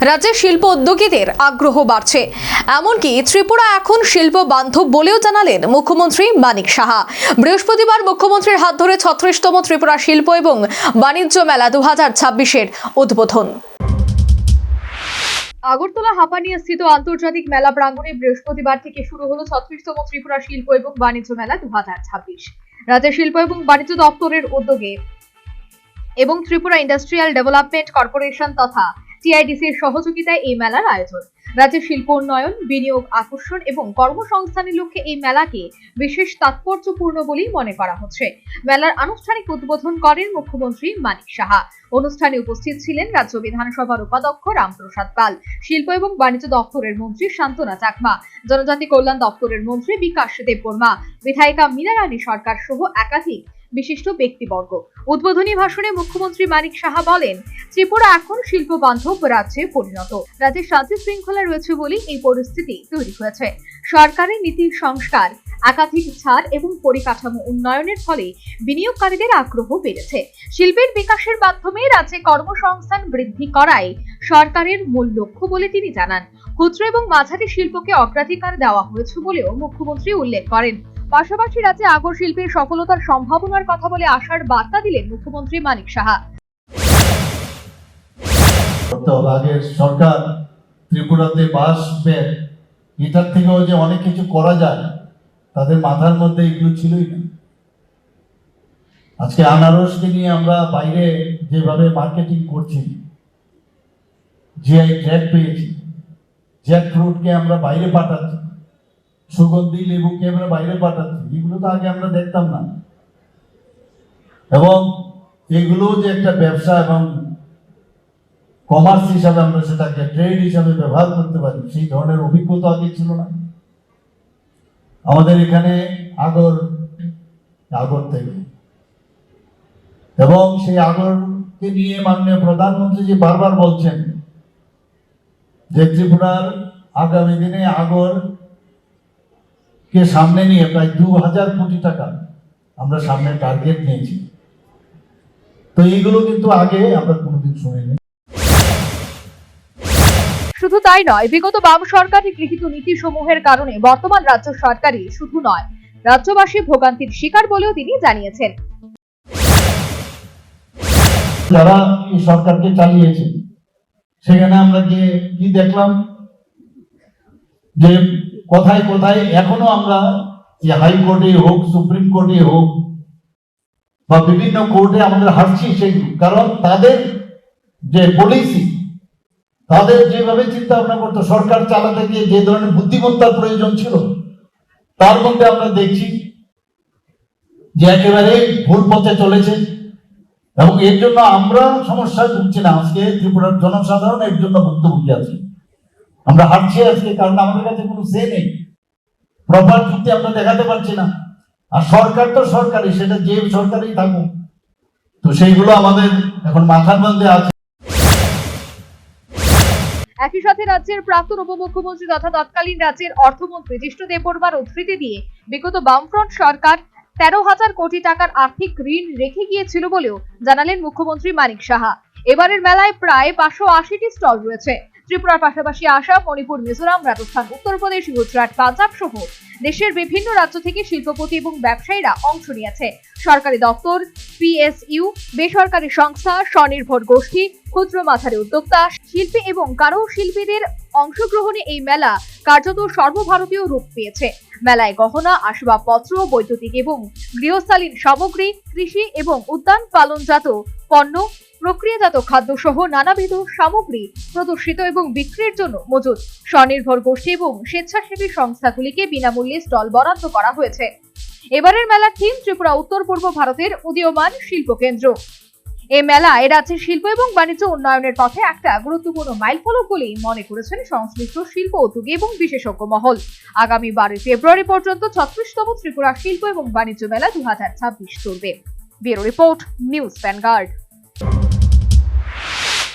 রাজ্যে শিল্প উদ্যোগীদের আগ্রহ বাড়ছে। এমনকি ত্রিপুরা এখন শিল্প বান্ধব বলেও জানালেন মুখ্যমন্ত্রী মানিক সাহা। বৃহস্পতিবার মুখ্যমন্ত্রীর হাত ধরে 36তম ত্রিপুরা শিল্প এবং বাণিজ্য মেলা 2026-এর উদ্বোধন। আগরতলা হাপানিয়া স্থিত আন্তর্জাতিক মেলা প্রাঙ্গণে বৃহস্পতিবার থেকে শুরু হলো 36তম ত্রিপুরা শিল্প এবং বাণিজ্য মেলা 2026। রাজ্যের শিল্প এবং বাণিজ্য দপ্তরের উদ্যোগে এবং ত্রিপুরা ইন্ডাস্ট্রিয়াল ডেভেলপমেন্ট কর্পোরেশন তথা টিআইডিসির সহযোগিতায় এই মেলার আয়োজন। রাজ্যের শিল্প উন্নয়ন, বিনিয়োগ আকর্ষণ এবং কর্মসংস্থানের লক্ষ্যে এই মেলাকে বিশেষ তাৎপর্যপূর্ণ বলেই মনে করা হচ্ছে। মেলার আনুষ্ঠানিক উদ্বোধন করেন মুখ্যমন্ত্রী মানিক সাহা। অনুষ্ঠানে উপস্থিত ছিলেন রাজ্য বিধানসভার উপাধ্যক্ষ রামপ্রসাদ পাল, শিল্প এবং বাণিজ্য দপ্তরের মন্ত্রী শান্তনা চাকমা, জনজাতি কল্যাণ দপ্তরের মন্ত্রী বিকাশ দেববর্মা, বিধায়িকা মীরা রানী সরকার সহ একাধিক বিশিষ্ট ব্যক্তিবর্গ। উদ্বোধনী ভাষণে মুখ্যমন্ত্রী মানিক সাহা বলেন, ত্রিপুরা এখন শিল্প বান্ধব রাজ্যে পরিণত। রাজ্যে শান্তি শৃঙ্খলা রয়েছে বলেই এই পরিস্থিতি তৈরি হয়েছে। সরকারের নীতি সংস্কার, একাধিক ছাড় এবং পরিকাঠামো উন্নয়নের ফলে বিনিয়োগকারীদের আগ্রহ বেড়েছে। শিল্পের বিকাশের মাধ্যমে রাজ্যে কর্মসংস্থান বৃদ্ধি করাই সরকারের মূল লক্ষ্য বলে তিনি জানান। ক্ষুদ্র এবং মাঝারি শিল্পকে অগ্রাধিকার দেওয়া হয়েছে বলেও মুখ্যমন্ত্রী উল্লেখ করেন। পাশাপাশি রাজ্যে আগর শিল্পের সফলতার সম্ভাবনার কথা বলে আশার বার্তা দিলেন মুখ্যমন্ত্রী মানিক সাহা। আগের সরকার ত্রিপুরাতে বাসবে, এটার থেকেও যে অনেক কিছু করা যায় তাদের মাথার মধ্যে এগুলো ছিলই না। আজকে আনারসকে নিয়ে আমরা বাইরে যেভাবে মার্কেটিং করছি, জিআই ট্যাগ পেয়েছি, জ্যাক ফ্রুটকে আমরা বাইরে পাঠাচ্ছি, সুগন্ধি লেবুকে আমরা বাইরে পাঠাচ্ছি, এগুলো তো আগে আমরা দেখতাম না। এবং এগুলো যে একটা ব্যবসা এবং কমার্স হিসাবে আমরা সেটাকে ট্রেড হিসাবে ব্যবহার করতে পারি, সেই ধরনের অভিজ্ঞতা আগে ছিল না আমাদের এখানে আগর থেকে। এবং সেই আগরকে নিয়ে মাননীয় প্রধানমন্ত্রী যে বারবার বলছেন যে ত্রিপুরার আগামী দিনে আগর কে সামনে নিয়ে প্রায় 2000 কোটি টাকা আমরা সামনে টার্গেট নিয়েছি। তো এইগুলো কিন্তু আগে আমরা কোনোদিন শুনিনি। শুধু তাই নয়, বিগত বাম সরকারের গৃহীত নীতি সমূহের কারণে বর্তমান রাজ্য সরকারই শুধু নয়, রাজ্যবাসী ভোগান্তির শিকার বলেও তিনি জানিয়েছেন। যারা এই সরকারকে চালিয়েছে সেখানে আমরা কি দেখলাম যে কোথায় কোথায় এখনো আমরা যে হাইকোর্টে হোক, সুপ্রিম কোর্টে হোক বা বিভিন্ন কোর্টে আমাদের হারছি, সেই কারণ তাদের যে পলিসি, তাদের যেভাবে চিন্তা ভাবনা করতো সরকার চালাতে গিয়ে যে ধরনের বুদ্ধিমত্তার প্রয়োজন ছিল, তার মধ্যে আমরা দেখছি যে একেবারে ভুল পথে চলেছে। এবং এর জন্য আমরা সমস্যায় ভুগছি না, আজকে ত্রিপুরার জনসাধারণ এর জন্য ভুক্তভোগী আছে। আমরা হারছি আজকে কারণ আমাদের কাছে কোনো সে নেই, প্রপার যুক্তি আমরা দেখাতে পারছি না। আর সরকার তো সরকারই, সেটা যে সরকারই থাকুক, তো সেইগুলো আমাদের এখন মাথার মধ্যে আছে। একই সাথে রাজ্যের প্রাক্তন উপমুখ্যমন্ত্রী তথা তৎকালীন রাজ্যের অর্থমন্ত্রী জিষ্ণু দেববর্মার উদ্ধৃতি দিয়ে বিগত বামফ্রন্ট সরকার 13,000 কোটি টাকার আর্থিক ঋণ রেখে গিয়েছিল বলেও জানালেন মুখ্যমন্ত্রী মানিক সাহা। এবারের মেলায় প্রায় 580টি স্টল রয়েছে। ত্রিপুরার পাশাপাশি আসাম, মণিপুর, মিজোরাম, রাজস্থান, উত্তরপ্রদেশ, গুজরাট, পাঞ্জাব সহ দেশের বিভিন্ন রাজ্য থেকে শিল্পপতি এবং ব্যবসায়ীরা অংশ নিয়েছে। সরকারি দপ্তর, পিএসইউ, বেসরকারি সংস্থা, স্বনির্ভর গোষ্ঠী, ক্ষুদ্র মাঝারি উদ্যোক্তা, শিল্পী এবং কারুশিল্পীদের অংশগ্রহণে এই মেলা কার্যত সর্বভারতীয় রূপ পেয়েছে। মেলায় গহনা, আসবাবপত্র, বৈদ্যুতিক এবং গৃহস্থালীন সামগ্রী, কৃষি এবং উদ্যান পালনজাত পণ্য, প্রক্রিয়াজাত খাদ্য সহ নানাবিধ সামগ্রী প্রদর্শিত এবং বিক্রির জন্য মজুদ। স্বনির্ভর গোষ্ঠী এবং স্বেচ্ছাসেবী সংস্থাগুলিকে বিনামূল্যে স্টল বরাদ্দ করা হয়েছে। এবারের মেলার থিম ত্রিপুরা উত্তর পূর্ব ভারতের উদীয়মান শিল্পকেন্দ্র। এই মেলায় রাজ্যের শিল্প এবং বাণিজ্য উন্নয়নের পথে একটা গুরুত্বপূর্ণ মাইলফলক বলেই মনে করেছেন সংশ্লিষ্ট শিল্প উদ্যোগী এবং বিশেষজ্ঞ মহল। আগামী 12 ফেব্রুয়ারি পর্যন্ত 36তম ত্রিপুরা শিল্প এবং বাণিজ্য মেলা 2026 চলবে। Bureau report, news vanguard.